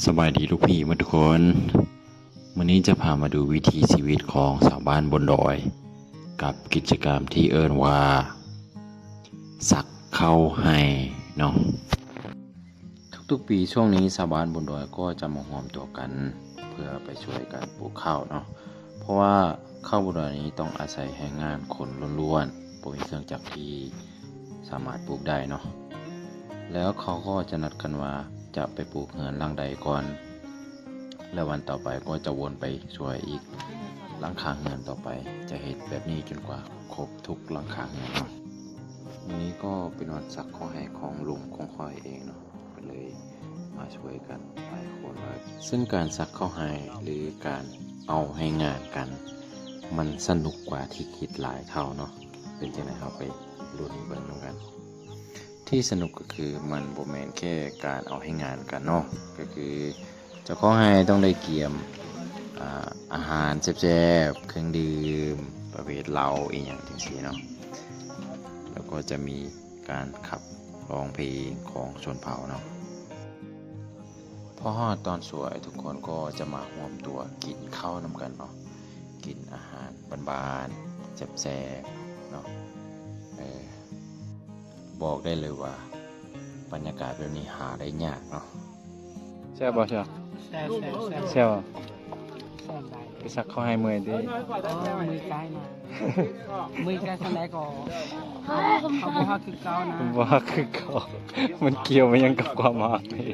สบายดีลูกพี่ทุกคนวันนี้จะพามาดูวิถีชีวิตของชาวบ้านบนดอยกับกิจกรรมที่เอิ้นว่าสักเข้าให้เนาะทุกๆปีช่วงนี้ชาวบ้านบนดอยก็จะมารวมตัวกันเพื่อไปช่วยกันปลูกข้าวเนาะเพราะว่าข้าวบนดอยนี้ต้องอาศัยแรงงานคนล้วนๆบ่มีเครื่องจักรที่สามารถปลูกได้เนาะแล้วเขาก็จะนัดกันว่าจะไปปลูกเฮือนหลังใดก่อนแล้ววันต่อไปก็จะวนไปช่วยอีกหลังคาเฮือนต่อไปจะเฮ็ดแบบนี้จนกว่าครบทุกหลังคาเฮือนเนาะวันนี้ก็เป็นวันสักข้อให้ของลุงของคอยเองเนาะก็เลยมาช่วยกันหลายคนเลยซึ่งการสักข้อให้หรือการเอาให้งานกันมันสนุกกว่าที่คิดหลายเท่าเนาะเป็นจังได๋เฮาไปลุ้นเบิ่งนำกันที่สนุกก็คือมันบ่แม่นแค่การเอาให้งานกันเนาะก็คือเจ้าของให้ต้องได้เกียมอาหารแซ่บๆเครื่องดื่มประเภทเหล้าอีหยังจังซี่เนาะแล้วก็จะมีการขับร้องเพลงของชนเผ่าเนาะพอฮอดตอนสวยทุกคนก็จะมารวมตัวกินข้าวนำกันเนาะกินอาหารบ้านๆแซ่บๆเนาะบอกได้เลยว่าบรรยากาศแบบนี้หาได้ยากเนาะแซ่บบ่แซ่บแซ่บไปสักข้าวให้เมื่อยดิมือไกลนะมือไกลคนไหนก็เขาบอกว่าคือเก่านะว่าคือเขามันเกี่ยวมันยังกับความมากเลย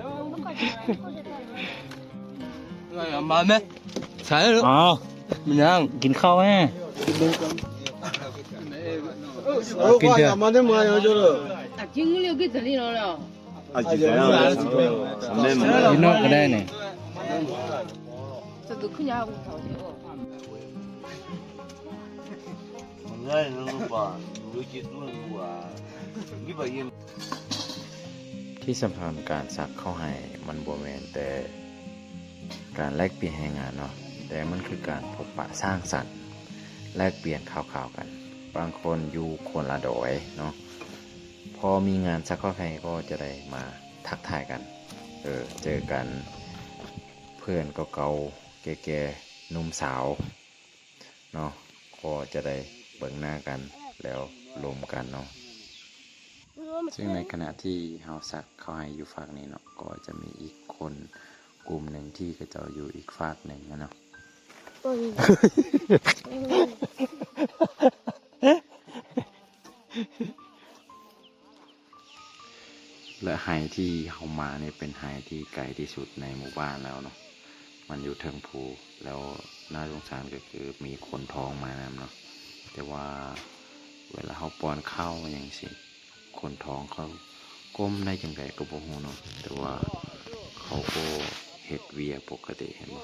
มาไหมใช่หรืออ๋อ มันยังกินข้าวแม่กินเถอะมาได้มาอย่างเดียวเลยจริงหรือกี่ตัวนี่เราอาจจะได้สำเร็จมั้ยกินนอกก็ได้เนี่ย这都肯定还无条件哦。ที่สำคัญการซักเข้าให้มันบ่แม่นแต่การแลกเปลี่ยนแรงงานเนาะแต่มันคือการพบปะสร้างสรรค์แลกเปลี่ยนข่าวๆกันบางคนอยู่คนละดอยเนาะพอมีงานซักเข้าให้ก็จะได้มาทักทายกันเจอกันเพื่อนเก่าๆแก่ๆหนุ่มสาวเนาะก็จะได้เบิ่งหน้ากันแล้วรวมกันเนาะซึ่งในขณะที่เฮาซักเข้าให้อยู่ฝากนี้เนาะก็จะมีอีกคนกลุ่มหนึ่งที่เขาจะอยู่อีกฝากหนึ่งเนาะและไฮที่เฮามาเนี่ยเป็นไฮที่ไกลที่สุดในหมู่บ้านแล้วเนาะมันอยู่เทิงภูแล้วน่าสงสารก็คือมีคนท้องมานำเนาะแต่ว่าเวลาเขาป้อนข้าวอย่างสิคนท้องเขาก้มได้จังไดก็บ่ฮู้เนาะแต่ว่าเขาก็เฮ็ดเวียปกติเห็นบ่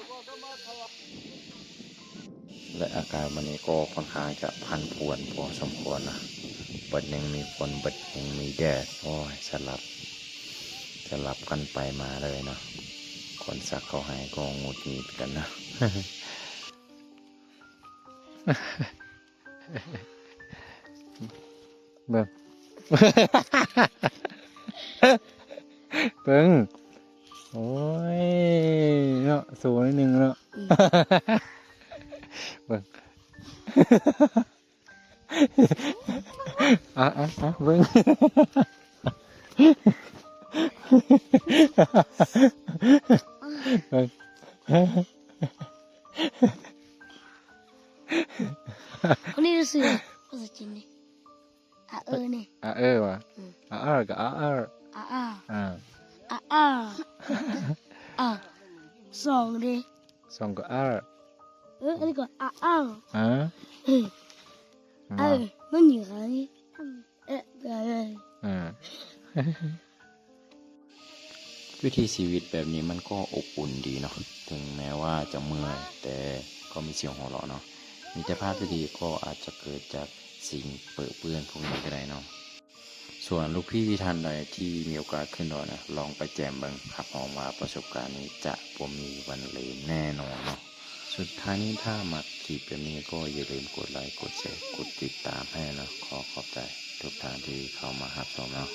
และอากาศวันนี้ก็ค่อนข้างจะพันป่วนพอสมควรนะบัดยังมีฝนบัดยังมีแดดโอ้ยสลับกันไปมาเลยเนาะคนสักเขาให้ก็งุดหงิดกันนะเบิ่งเบิ่งโอ้ยเนาะสูงนิดนึงเนาะเบิ่งเบิ่งคนนี้รู้สึกภาษาจีนนี่นี่ว่ะกับสองดิสองกับอันนี้ก็那女孩วิถีชีวิตแบบนี้มันก็อบอุ่นดีเนาะถึงแม้ว่าจะเมื่อยแต่ก็มีเสียงหัวเราะเนาะมิตรภาพที่ดีก็อาจจะเกิดจากสิ่งเปื้อนพวกนี้ก็ได้เนาะส่วนลูกพี่ท่านใดที่มีโอกาสขึ้นดอยนะลองไปแจมเบิ่งครับมองว่าประสบการณ์นี้จะบ่มีวันลืมแน่นอนเนาะสุดท้ายนี้ถ้ามักคลิปแบบนี้ก็อย่าลืมกดไลค์กดแชร์กดติดตามให้นะขอบใจทุกท่านที่เข้ามารับชมเนาะ